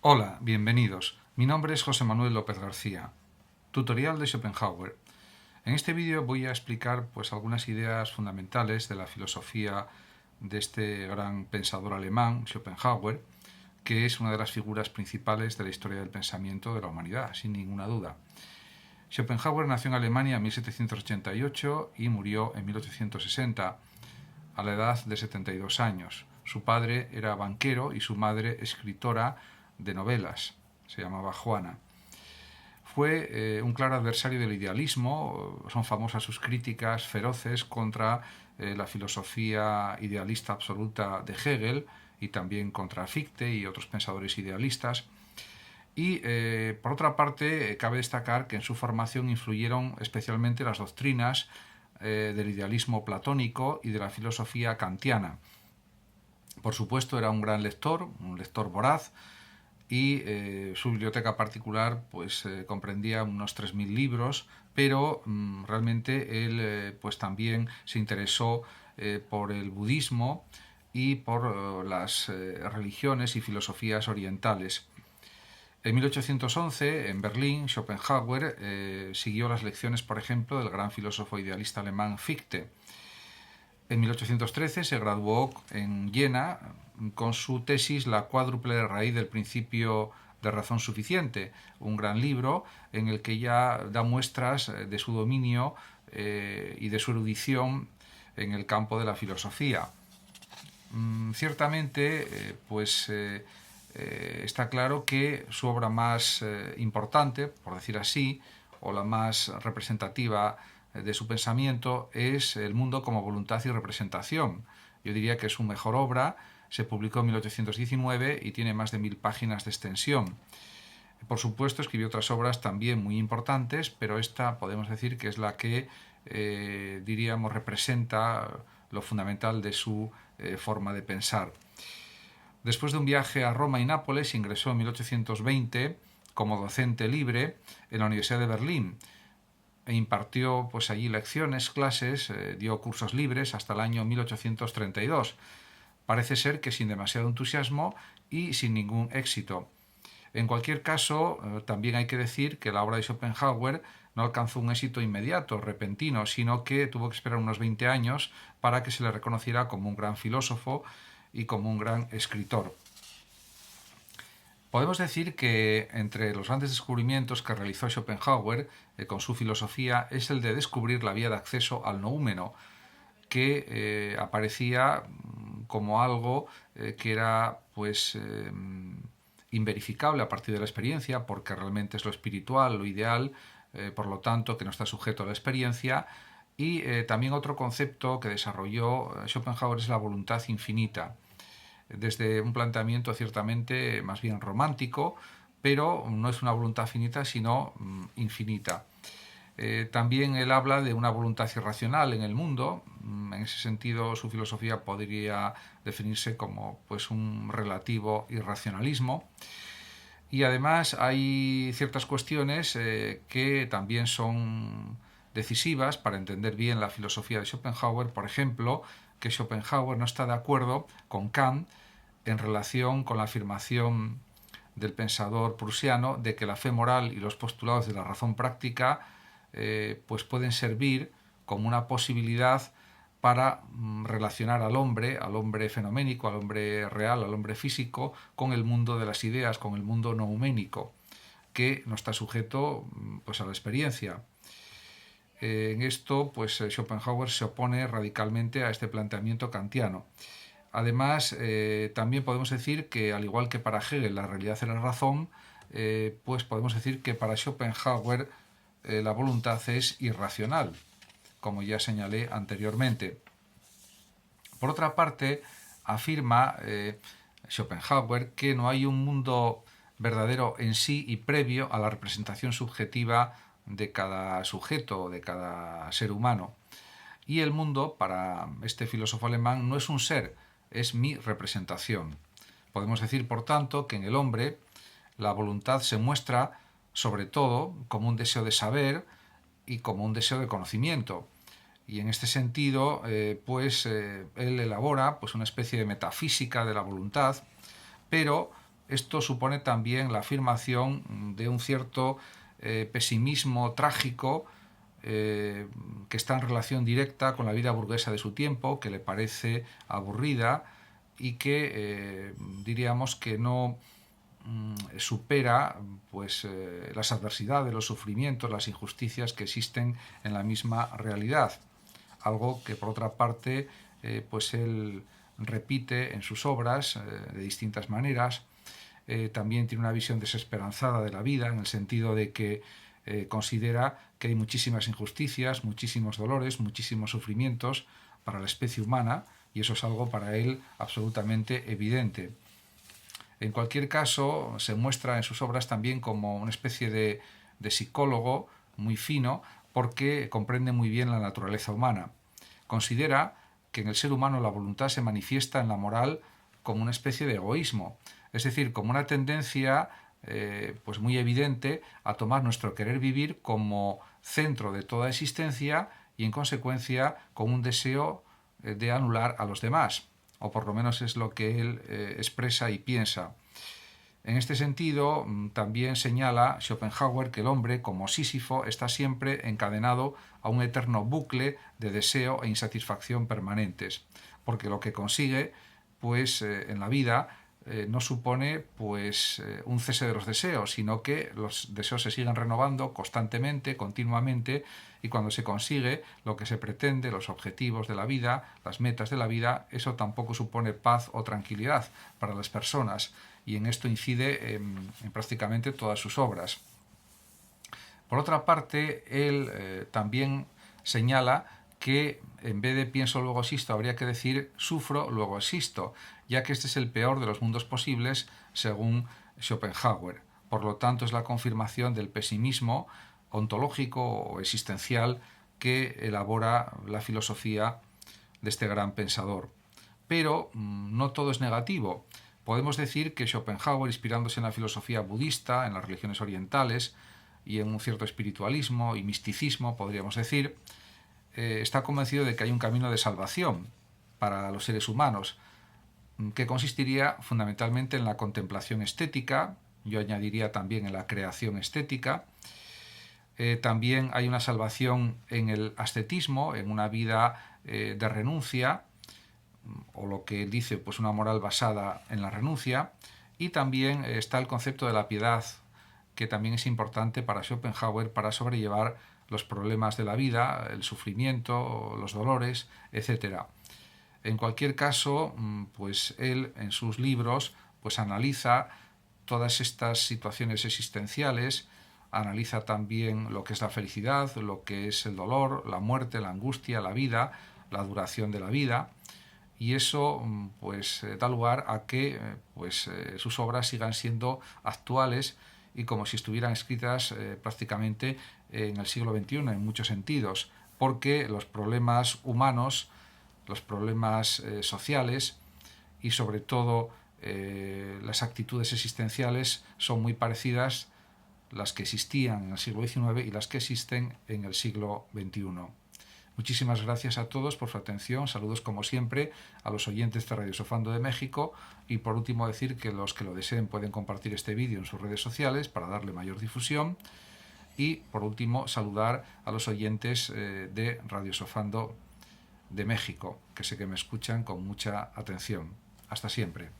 Hola, bienvenidos. Mi nombre es José Manuel López García. Tutorial de Schopenhauer. En este vídeo voy a explicar algunas ideas fundamentales de la filosofía de este gran pensador alemán, Schopenhauer, que es una de las figuras principales de la historia del pensamiento de la humanidad, sin ninguna duda. Schopenhauer nació en Alemania en 1788 y murió en 1860, a la edad de 72 años. Su padre era banquero y su madre escritora de novelas. Se llamaba Juana. Fue un claro adversario del idealismo. Son famosas sus críticas feroces contra la filosofía idealista absoluta de Hegel y también contra Fichte y otros pensadores idealistas. Y por otra parte, cabe destacar que en su formación influyeron especialmente las doctrinas del idealismo platónico y de la filosofía kantiana. Por supuesto, era un gran lector, un lector voraz, y su biblioteca particular comprendía unos 3.000 libros, pero realmente él también se interesó por el budismo y por las religiones y filosofías orientales. En 1811, en Berlín, Schopenhauer siguió las lecciones, por ejemplo, del gran filósofo idealista alemán Fichte. En 1813 se graduó en Jena con su tesis La cuádruple raíz del principio de razón suficiente, un gran libro en el que ya da muestras de su dominio y de su erudición en el campo de la filosofía. Ciertamente, está claro que su obra más importante, por decir así, o la más representativa de su pensamiento es El mundo como voluntad y representación. Yo diría que es su mejor obra, se publicó en 1819 y tiene más de 1.000 páginas de extensión. Por supuesto, escribió otras obras también muy importantes, pero esta podemos decir que es la que, diríamos, representa lo fundamental de su forma de pensar. Después de un viaje a Roma y Nápoles, ingresó en 1820 como docente libre en la Universidad de Berlín e impartió allí lecciones, clases, dio cursos libres hasta el año 1832. Parece ser que sin demasiado entusiasmo y sin ningún éxito. En cualquier caso, también hay que decir que la obra de Schopenhauer no alcanzó un éxito inmediato, repentino, sino que tuvo que esperar unos 20 años para que se le reconociera como un gran filósofo y como un gran escritor. Podemos decir que entre los grandes descubrimientos que realizó Schopenhauer con su filosofía es el de descubrir la vía de acceso al noúmeno, que aparecía como algo que era inverificable a partir de la experiencia, porque realmente es lo espiritual, lo ideal, por lo tanto que no está sujeto a la experiencia. Y también otro concepto que desarrolló Schopenhauer es la voluntad infinita, desde un planteamiento ciertamente más bien romántico, pero no es una voluntad finita, sino infinita. También él habla de una voluntad irracional en el mundo. En ese sentido, su filosofía podría definirse como un relativo irracionalismo. Y además hay ciertas cuestiones que también son decisivas para entender bien la filosofía de Schopenhauer. Por ejemplo, que Schopenhauer no está de acuerdo con Kant en relación con la afirmación del pensador prusiano de que la fe moral y los postulados de la razón práctica pueden servir como una posibilidad para relacionar al hombre fenoménico, al hombre real, al hombre físico, con el mundo de las ideas, con el mundo nouménico, que no está sujeto a la experiencia. En esto, Schopenhauer se opone radicalmente a este planteamiento kantiano. Además, también podemos decir que, al igual que para Hegel la realidad es la razón, podemos decir que para Schopenhauer la voluntad es irracional, como ya señalé anteriormente. Por otra parte, afirma Schopenhauer que no hay un mundo verdadero en sí y previo a la representación subjetiva de cada sujeto, de cada ser humano. Y el mundo, para este filósofo alemán, no es un ser, es mi representación. Podemos decir, por tanto, que en el hombre la voluntad se muestra sobre todo como un deseo de saber y como un deseo de conocimiento. Y en este sentido, él elabora una especie de metafísica de la voluntad, pero esto supone también la afirmación de un cierto pesimismo trágico que está en relación directa con la vida burguesa de su tiempo, que le parece aburrida y que diríamos que no supera pues las adversidades, los sufrimientos, las injusticias que existen en la misma realidad. Algo que por otra parte pues él repite en sus obras de distintas maneras. También tiene una visión desesperanzada de la vida, en el sentido de que considera que hay muchísimas injusticias, muchísimos dolores, muchísimos sufrimientos para la especie humana, y eso es algo para él absolutamente evidente. En cualquier caso, se muestra en sus obras también como una especie de psicólogo muy fino, porque comprende muy bien la naturaleza humana. Considera que en el ser humano la voluntad se manifiesta en la moral como una especie de egoísmo, es decir, como una tendencia pues muy evidente a tomar nuestro querer vivir como centro de toda existencia y en consecuencia con un deseo de anular a los demás, o por lo menos es lo que él expresa y piensa. En este sentido, también señala Schopenhauer que el hombre, como Sísifo, está siempre encadenado a un eterno bucle de deseo e insatisfacción permanentes, porque lo que consigue, pues, en la vida no supone pues un cese de los deseos, sino que los deseos se siguen renovando constantemente, continuamente, y cuando se consigue lo que se pretende, los objetivos de la vida, las metas de la vida, eso tampoco supone paz o tranquilidad para las personas, y en esto incide en prácticamente todas sus obras. Por otra parte, él también señala que en vez de pienso luego existo habría que decir sufro luego existo, ya que este es el peor de los mundos posibles según Schopenhauer. Por lo tanto, es la confirmación del pesimismo ontológico o existencial que elabora la filosofía de este gran pensador. Pero no todo es negativo. Podemos decir que Schopenhauer, inspirándose en la filosofía budista, en las religiones orientales y en un cierto espiritualismo y misticismo, podríamos decir, está convencido de que hay un camino de salvación para los seres humanos, que consistiría fundamentalmente en la contemplación estética, yo añadiría también en la creación estética. También hay una salvación en el ascetismo, en una vida de renuncia, o lo que él dice, pues una moral basada en la renuncia. Y también está el concepto de la piedad, que también es importante para Schopenhauer para sobrellevar los problemas de la vida, el sufrimiento, los dolores, etc. En cualquier caso, pues él en sus libros pues analiza todas estas situaciones existenciales, analiza también lo que es la felicidad, lo que es el dolor, la muerte, la angustia, la vida, la duración de la vida, y eso pues da lugar a que sus obras sigan siendo actuales y como si estuvieran escritas prácticamente en el siglo XXI en muchos sentidos, porque los problemas humanos, los problemas sociales y sobre todo las actitudes existenciales son muy parecidas las que existían en el siglo XIX y las que existen en el siglo XXI. Muchísimas gracias a todos por su atención, saludos como siempre a los oyentes de Radio Sofando de México, y por último decir que los que lo deseen pueden compartir este vídeo en sus redes sociales para darle mayor difusión, y por último saludar a los oyentes de Radio Sofando de México, que sé que me escuchan con mucha atención. Hasta siempre.